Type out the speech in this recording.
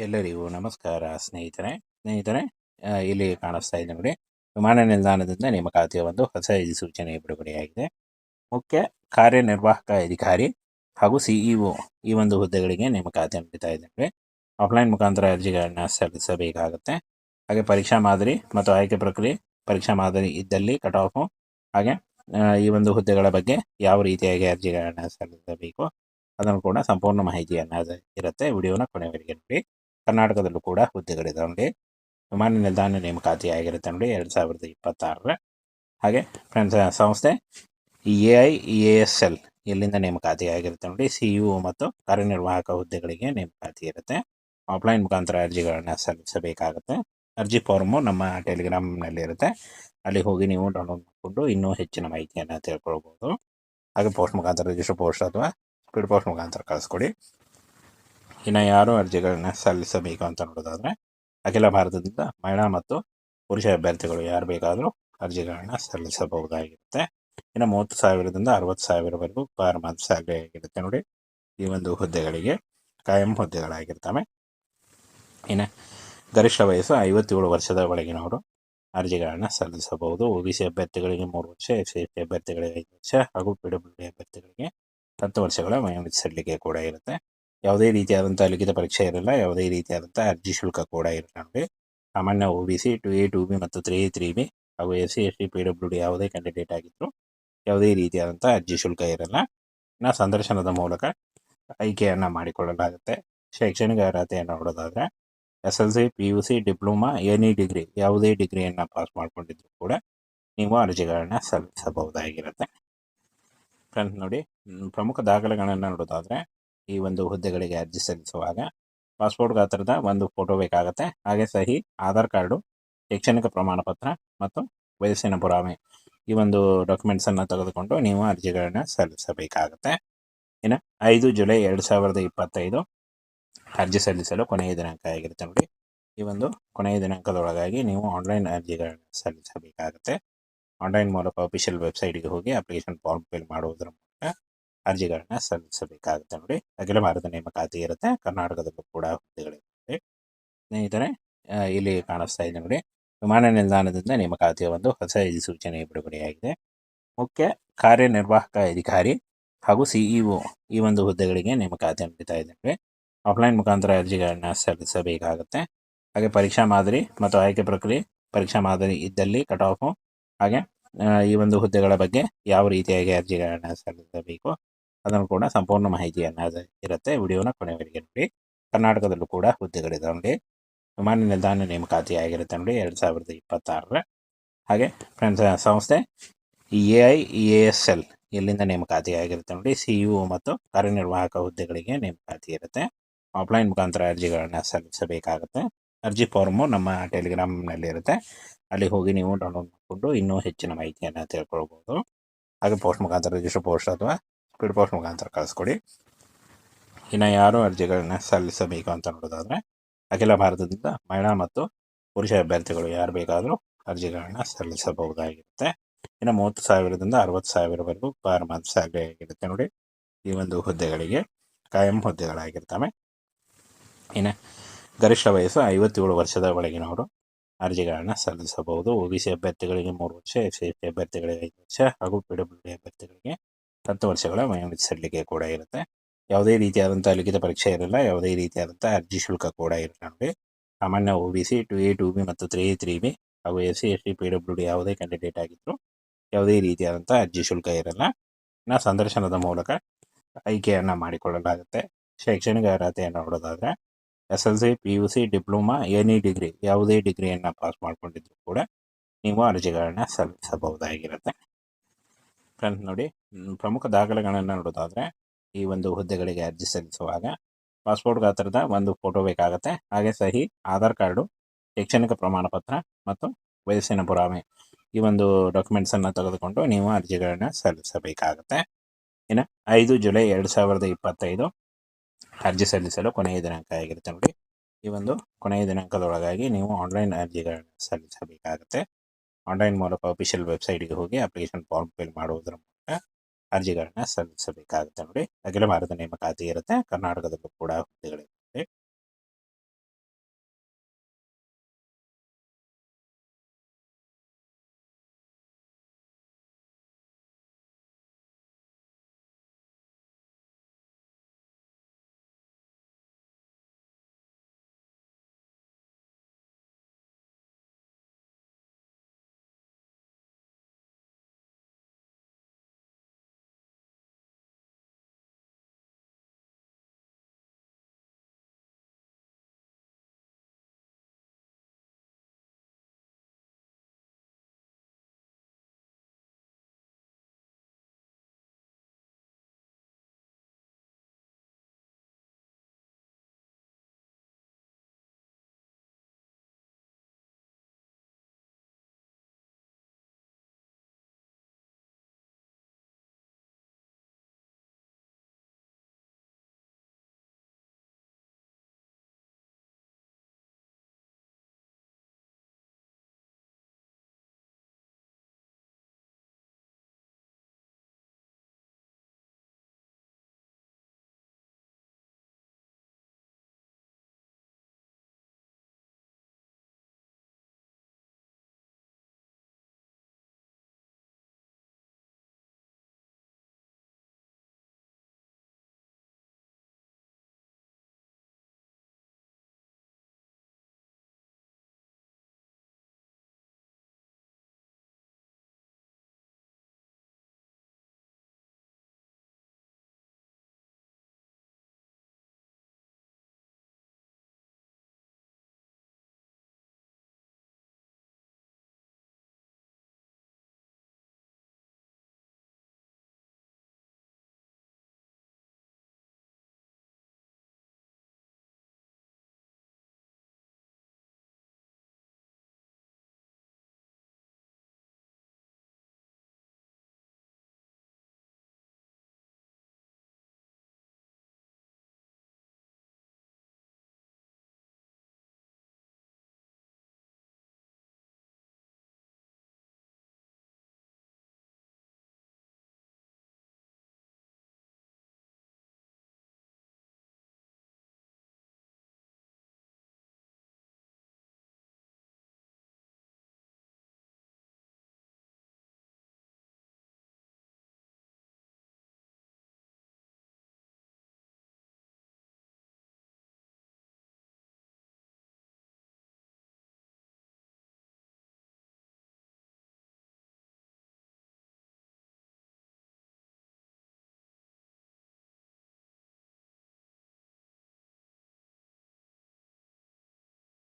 ಎಲ್ಲರಿಗೂ ನಮಸ್ಕಾರ ಸ್ನೇಹಿತರೆ ಇಲ್ಲಿ ಕಾಣಿಸ್ತಾ ಇದೆ ನೋಡಿ. ವಿಮಾನ ನಿಲ್ದಾಣದಿಂದ ನೇಮಕಾತಿಯ ಒಂದು ಹೊಸ ಅಧಿಸೂಚನೆ ಬಿಡುಗಡೆಯಾಗಿದೆ. ಮುಖ್ಯ ಕಾರ್ಯನಿರ್ವಾಹಕ ಅಧಿಕಾರಿ ಹಾಗೂ ಸಿಇಒ ಈ ಒಂದು ಹುದ್ದೆಗಳಿಗೆ ನೇಮಕಾತಿ ನಡೀತಾ ಇದೆ ನೋಡಿ. ಆಫ್ಲೈನ್ ಮುಖಾಂತರ ಅರ್ಜಿಗಳನ್ನ ಸಲ್ಲಿಸಬೇಕಾಗುತ್ತೆ. ಹಾಗೆ ಪರೀಕ್ಷಾ ಮಾದರಿ ಮತ್ತು ಆಯ್ಕೆ ಪ್ರಕ್ರಿಯೆ, ಪರೀಕ್ಷಾ ಮಾದರಿ ಇದ್ದಲ್ಲಿ ಕಟ್ ಆಫು, ಹಾಗೆ ಈ ಒಂದು ಹುದ್ದೆಗಳ ಬಗ್ಗೆ ಯಾವ ರೀತಿಯಾಗಿ ಅರ್ಜಿಗಳನ್ನ ಸಲ್ಲಿಸಬೇಕು ಅದನ್ನು ಕೂಡ ಸಂಪೂರ್ಣ ಮಾಹಿತಿಯನ್ನು ಇರುತ್ತೆ. ವಿಡಿಯೋನ ಕೊನೆವರೆಗೆ ನೋಡಿ. ಕರ್ನಾಟಕದಲ್ಲೂ ಕೂಡ ಹುದ್ದೆಗಳಿದಾವೆ ನೋಡಿ. ವಿಮಾನ ನಿಲ್ದಾಣ ನೇಮಕಾತಿ ಆಗಿರುತ್ತೆ ನೋಡಿ 2026. ಹಾಗೆ ಫ್ರೆಂಡ್ಸ್, ಸಂಸ್ಥೆ AIEASL ಎಲ್ಲಿಂದ ನೇಮಕಾತಿ ಆಗಿರುತ್ತೆ ನೋಡಿ. CEO ಮತ್ತು ಕಾರ್ಯನಿರ್ವಾಹಕ ಹುದ್ದೆಗಳಿಗೆ ನೇಮಕಾತಿ ಇರುತ್ತೆ. ಆಫ್ಲೈನ್ ಮುಖಾಂತರ ಅರ್ಜಿಗಳನ್ನು ಸಲ್ಲಿಸಬೇಕಾಗುತ್ತೆ. ಅರ್ಜಿ ಫಾರ್ಮು ನಮ್ಮ ಟೆಲಿಗ್ರಾಮ್ನಲ್ಲಿ ಇರುತ್ತೆ. ಅಲ್ಲಿ ಹೋಗಿ ನೀವು ಡೌನ್ಲೋಡ್ ಮಾಡಿಕೊಂಡು ಇನ್ನೂ ಹೆಚ್ಚಿನ ಮಾಹಿತಿಯನ್ನು ತಿಳ್ಕೊಳ್ಬೋದು. ಹಾಗೆ ಪೋಸ್ಟ್ ಮುಖಾಂತರ, ರಿಜಿಸ್ಟರ್ ಪೋಸ್ಟ್ ಅಥವಾ ಸ್ಪೀಡ್ ಪೋಸ್ಟ್ ಮುಖಾಂತರ ಕಳಿಸ್ಕೊಡಿ. ಇನ್ನು ಯಾರು ಅರ್ಜಿಗಳನ್ನ ಸಲ್ಲಿಸಬೇಕು ಅಂತ ನೋಡೋದಾದರೆ, ಅಖಿಲ ಭಾರತದಿಂದ ಮಹಿಳಾ ಮತ್ತು ಪುರುಷ ಅಭ್ಯರ್ಥಿಗಳು ಯಾರು ಬೇಕಾದರೂ ಅರ್ಜಿಗಳನ್ನ ಸಲ್ಲಿಸಬಹುದಾಗಿರುತ್ತೆ. ಇನ್ನು 30,000ದಿಂದ 60,000ವರೆಗೂ ಪರ್ ಮಂತ್ ಸ್ಯಾಲರಿ ಆಗಿರುತ್ತೆ ನೋಡಿ. ಈ ಒಂದು ಹುದ್ದೆಗಳಿಗೆ ಕಾಯಂ ಹುದ್ದೆಗಳಾಗಿರ್ತವೆ. ಇನ್ನು ಗರಿಷ್ಠ ವಯಸ್ಸು 57 ವರ್ಷದ ಒಳಗಿನವರು ಅರ್ಜಿಗಳನ್ನು ಸಲ್ಲಿಸಬಹುದು. OBC ಅಭ್ಯರ್ಥಿಗಳಿಗೆ 3 ವರ್ಷ, SC ಅಭ್ಯರ್ಥಿಗಳಿಗೆ 5 ವರ್ಷ ಹಾಗೂ PWD ಅಭ್ಯರ್ಥಿಗಳಿಗೆ 10 ವರ್ಷಗಳ ವಯೋಮಿತಿ ಸಡಿಲಿಕೆ ಕೂಡ ಇರುತ್ತೆ. ಯಾವುದೇ ರೀತಿಯಾದಂಥ ಲಿಖಿತ ಪರೀಕ್ಷೆ ಇರಲ್ಲ, ಯಾವುದೇ ರೀತಿಯಾದಂಥ ಅರ್ಜಿ ಶುಲ್ಕ ಕೂಡ ಇರಲ್ಲ ನೋಡಿ. ಸಾಮಾನ್ಯ OBC 2A 2B ಮತ್ತು 3A 3B ಹಾಗೂ SC ST PWD ಯಾವುದೇ ಕ್ಯಾಂಡಿಡೇಟ್ ಆಗಿದ್ದರೂ ಯಾವುದೇ ರೀತಿಯಾದಂಥ ಅರ್ಜಿ ಶುಲ್ಕ ಇರಲ್ಲ. ಇನ್ನು ಸಂದರ್ಶನದ ಮೂಲಕ ಆಯ್ಕೆಯನ್ನು ಮಾಡಿಕೊಳ್ಳಲಾಗುತ್ತೆ. ಶೈಕ್ಷಣಿಕ ಅರ್ಹತೆಯನ್ನು ನೋಡೋದಾದರೆ SLC, PUC, diploma, any degree ಯಾವುದೇ ಡಿಗ್ರಿಯನ್ನು ಪಾಸ್ ಮಾಡಿಕೊಂಡಿದ್ರು ಕೂಡ ನೀವು ಅರ್ಜಿಗಳನ್ನ ಸಲ್ಲಿಸಬಹುದಾಗಿರುತ್ತೆ. ಫ್ರೆಂಡ್ಸ್ ನೋಡಿ, ಪ್ರಮುಖ ದಾಖಲೆಗಳನ್ನು ನೋಡೋದಾದರೆ ಈ ಒಂದು ಹುದ್ದೆಗಳಿಗೆ ಅರ್ಜಿ ಸಲ್ಲಿಸುವಾಗ ಪಾಸ್ಪೋರ್ಟ್ ಗಾತ್ರದ ಒಂದು ಫೋಟೋ ಬೇಕಾಗುತ್ತೆ. ಹಾಗೆ ಸಹಿ, ಆಧಾರ್ ಕಾರ್ಡು, ಶೈಕ್ಷಣಿಕ ಪ್ರಮಾಣ ಪತ್ರ ಮತ್ತು ವಯಸ್ಸಿನ ಪುರಾವೆ ಈ ಒಂದು ಡಾಕ್ಯುಮೆಂಟ್ಸನ್ನು ತೆಗೆದುಕೊಂಡು ನೀವು ಅರ್ಜಿಗಳನ್ನ ಸಲ್ಲಿಸಬೇಕಾಗುತ್ತೆ. ಇನ್ನು 5 ಜುಲೈ 2025 ಅರ್ಜಿ ಸಲ್ಲಿಸಲು ಕೊನೆಯ ದಿನಾಂಕ ಆಗಿರುತ್ತೆ ನೋಡಿ. ಈ ಒಂದು ಕೊನೆಯ ದಿನಾಂಕದೊಳಗಾಗಿ ನೀವು ಆನ್ಲೈನ್ ಅರ್ಜಿಗಳನ್ನ ಸಲ್ಲಿಸಬೇಕಾಗುತ್ತೆ. ಆನ್ಲೈನ್ ಮೂಲಕ ಅಫಿಷಿಯಲ್ ವೆಬ್ಸೈಟ್ಗೆ ಹೋಗಿ ಅಪ್ಲಿಕೇಶನ್ ಫಾರ್ಮ್ ಫಿಲ್ ಮಾಡುವುದರ ಮೂಲಕ ಅರ್ಜಿಗಳನ್ನ ಸಲ್ಲಿಸಬೇಕಾಗುತ್ತೆ ನೋಡಿ. ಅಖಿಲ ಭಾರತ ನೇಮಕಾತಿ ಇರುತ್ತೆ. ಕರ್ನಾಟಕದಲ್ಲೂ ಕೂಡ ಹುದ್ದೆಗಳಿರುತ್ತೆ. ಸ್ನೇಹಿತರೆ, ಇಲ್ಲಿ ಕಾಣಿಸ್ತಾ ಇದೆ ನೋಡಿ. ವಿಮಾನ ನಿಲ್ದಾಣದಿಂದ ನೇಮಕಾತಿಯ ಒಂದು ಹೊಸ ಅಧಿಸೂಚನೆ ಬಿಡುಗಡೆಯಾಗಿದೆ. ಮುಖ್ಯ ಕಾರ್ಯನಿರ್ವಾಹಕ ಅಧಿಕಾರಿ ಹಾಗೂ CEO ಈ ಒಂದು ಹುದ್ದೆಗಳಿಗೆ ನೇಮಕಾತಿ ನಡೀತಾ ಇದೆ ನೋಡಿ. ಆಫ್ಲೈನ್ ಮುಖಾಂತರ ಅರ್ಜಿಗಳನ್ನ ಸಲ್ಲಿಸಬೇಕಾಗುತ್ತೆ. ಹಾಗೆ ಪರೀಕ್ಷಾ ಮಾದರಿ ಮತ್ತು ಆಯ್ಕೆ ಪ್ರಕ್ರಿಯೆ, ಪರೀಕ್ಷಾ ಮಾದರಿ ಇದ್ದಲ್ಲಿ ಕಟ್ ಆಫು, ಹಾಗೆ ಈ ಒಂದು ಹುದ್ದೆಗಳ ಬಗ್ಗೆ ಯಾವ ರೀತಿಯಾಗಿ ಅರ್ಜಿಗಳನ್ನ ಸಲ್ಲಿಸಬೇಕು ಅದನ್ನು ಕೂಡ ಸಂಪೂರ್ಣ ಮಾಹಿತಿಯನ್ನು ಇರುತ್ತೆ. ವಿಡಿಯೋನ ಕೊನೆವರೆಗೆ ನೋಡಿ. ಕರ್ನಾಟಕದಲ್ಲೂ ಕೂಡ ಹುದ್ದೆಗಳಿದಾವೆ ನೋಡಿ. ವಿಮಾನ ನಿಲ್ದಾಣ ನೇಮಕಾತಿ ಆಗಿರುತ್ತೆ ನೋಡಿ 2026. ಹಾಗೆ ಫ್ರೆಂಡ್ಸ್, ಸಂಸ್ಥೆ AIEASL ಎಲ್ಲಿಂದ ನೇಮಕಾತಿ ಆಗಿರುತ್ತೆ ನೋಡಿ. CEO ಮತ್ತು ಕಾರ್ಯನಿರ್ವಾಹಕ ಹುದ್ದೆಗಳಿಗೆ ನೇಮಕಾತಿ ಇರುತ್ತೆ. ಆಫ್ಲೈನ್ ಮುಖಾಂತರ ಅರ್ಜಿಗಳನ್ನ ಸಲ್ಲಿಸಬೇಕಾಗುತ್ತೆ. ಅರ್ಜಿ ಫಾರ್ಮು ನಮ್ಮ ಟೆಲಿಗ್ರಾಮ್ನಲ್ಲಿ ಇರುತ್ತೆ. ಅಲ್ಲಿ ಹೋಗಿ ನೀವು ಡೌನ್ಲೋಡ್ ಮಾಡಿಕೊಂಡು ಇನ್ನೂ ಹೆಚ್ಚಿನ ಮಾಹಿತಿಯನ್ನು ತಿಳ್ಕೊಳ್ಬೋದು. ಹಾಗೆ ಪೋಸ್ಟ್ ಮುಖಾಂತರ, ರಿಜಿಸ್ಟರ್ ಪೋಸ್ಟ್ ಅಥವಾ ಸ್ಪೀಡ್ ಪೋಸ್ಟ್ ಮುಖಾಂತರ ಕಳಿಸ್ಕೊಡಿ. ಇನ್ನು ಯಾರು ಅರ್ಜಿಗಳನ್ನ ಸಲ್ಲಿಸಬೇಕು ಅಂತ ನೋಡೋದಾದರೆ, ಅಖಿಲ ಭಾರತದಿಂದ ಮಹಿಳಾ ಮತ್ತು ಪುರುಷ ಅಭ್ಯರ್ಥಿಗಳು ಯಾರು ಬೇಕಾದರೂ ಅರ್ಜಿಗಳನ್ನ ಸಲ್ಲಿಸಬಹುದಾಗಿರುತ್ತೆ. ಇನ್ನು 30,000ದಿಂದ 60,000ವರೆಗೂ ಪರ್ ಮಂತ್ ಸ್ಯಾಲರಿ ಆಗಿರುತ್ತೆ ನೋಡಿ. ಈ ಒಂದು ಹುದ್ದೆಗಳಿಗೆ ಕಾಯಂ ಹುದ್ದೆಗಳಾಗಿರ್ತವೆ. ಇನ್ನು ಗರಿಷ್ಠ ವಯಸ್ಸು 57 ವರ್ಷದ ಒಳಗಿನವರು ಅರ್ಜಿಗಳನ್ನ ಸಲ್ಲಿಸಬಹುದು. OBC ಅಭ್ಯರ್ಥಿಗಳಿಗೆ 3 ವರ್ಷ, SC ಅಭ್ಯರ್ಥಿಗಳಿಗೆ 5 ವರ್ಷ ಹಾಗೂ PWD ಅಭ್ಯರ್ಥಿಗಳಿಗೆ 10 ವರ್ಷಗಳ ವಯೋಮಿತಿ ಸಡಿಲಿಕೆ ಕೂಡ ಇರುತ್ತೆ. ಯಾವುದೇ ರೀತಿಯಾದಂಥ ಲಿಖಿತ ಪರೀಕ್ಷೆ ಇರಲ್ಲ, ಯಾವುದೇ ರೀತಿಯಾದಂಥ ಅರ್ಜಿ ಶುಲ್ಕ ಕೂಡ ಇರಲ್ಲ ನೋಡಿ. ಸಾಮಾನ್ಯ OBC 2A 2B ಮತ್ತು 3A 3B ಹಾಗೂ SC ST PWD ಯಾವುದೇ ಕ್ಯಾಂಡಿಡೇಟ್ ಆಗಿದ್ದರೂ ಯಾವುದೇ ರೀತಿಯಾದಂಥ ಅರ್ಜಿ ಶುಲ್ಕ ಇರಲ್ಲ. ಇನ್ನು ಸಂದರ್ಶನದ ಮೂಲಕ ಆಯ್ಕೆಯನ್ನು ಮಾಡಿಕೊಳ್ಳಲಾಗುತ್ತೆ. ಶೈಕ್ಷಣಿಕ ಅರ್ಹತೆಯನ್ನು ನೋಡೋದಾದರೆ SLC, PUC, diploma, any degree ಯಾವುದೇ ಡಿಗ್ರಿಯನ್ನು ಪಾಸ್ ಮಾಡಿಕೊಂಡಿದ್ರು ಕೂಡ ನೀವು ಅರ್ಜಿಗಳನ್ನ ಸಲ್ಲಿಸಬಹುದಾಗಿರುತ್ತೆ. ಫ್ರೆಂಡ್ಸ್ ನೋಡಿ, ಪ್ರಮುಖ ದಾಖಲೆಗಳನ್ನು ನೋಡೋದಾದರೆ ಈ ಒಂದು ಹುದ್ದೆಗಳಿಗೆ ಅರ್ಜಿ ಸಲ್ಲಿಸುವಾಗ ಪಾಸ್ಪೋರ್ಟ್ ಗಾತ್ರದ ಒಂದು ಫೋಟೋ ಬೇಕಾಗುತ್ತೆ. ಹಾಗೆ ಸಹಿ, ಆಧಾರ್ ಕಾರ್ಡು, ಶೈಕ್ಷಣಿಕ ಪ್ರಮಾಣ ಪತ್ರ ಮತ್ತು ವಯಸ್ಸಿನ ಪುರಾವೆ ಈ ಒಂದು ಡಾಕ್ಯುಮೆಂಟ್ಸನ್ನು ತೆಗೆದುಕೊಂಡು ನೀವು ಅರ್ಜಿಗಳನ್ನ ಸಲ್ಲಿಸಬೇಕಾಗುತ್ತೆ. ಇನ್ನು 5 ಜುಲೈ 2025 ಅರ್ಜಿ ಸಲ್ಲಿಸಲು ಕೊನೆಯ ದಿನಾಂಕ ಆಗಿರುತ್ತೆ ನೋಡಿ. ಈ ಒಂದು ಕೊನೆಯ ದಿನಾಂಕದೊಳಗಾಗಿ ನೀವು ಆನ್ಲೈನ್ ಅರ್ಜಿಗಳನ್ನ ಸಲ್ಲಿಸಬೇಕಾಗುತ್ತೆ. ಆನ್ಲೈನ್ ಮೂಲಕ ಅಫಿಷಿಯಲ್ ವೆಬ್ಸೈಟ್ಗೆ ಹೋಗಿ ಅಪ್ಲಿಕೇಶನ್ ಫಾರ್ಮ್ ಫಿಲ್ ಮಾಡುವುದರ ಮೂಲಕ ಅರ್ಜಿಗಳನ್ನ ಸಲ್ಲಿಸಬೇಕಾಗುತ್ತೆ ನೋಡಿ. ಅಖಿಲ ಭಾರತ ನೇಮಕಾತಿ ಇರುತ್ತೆ. ಕರ್ನಾಟಕದಲ್ಲೂ ಕೂಡ ಹುದ್ದೆಗಳಿವೆ.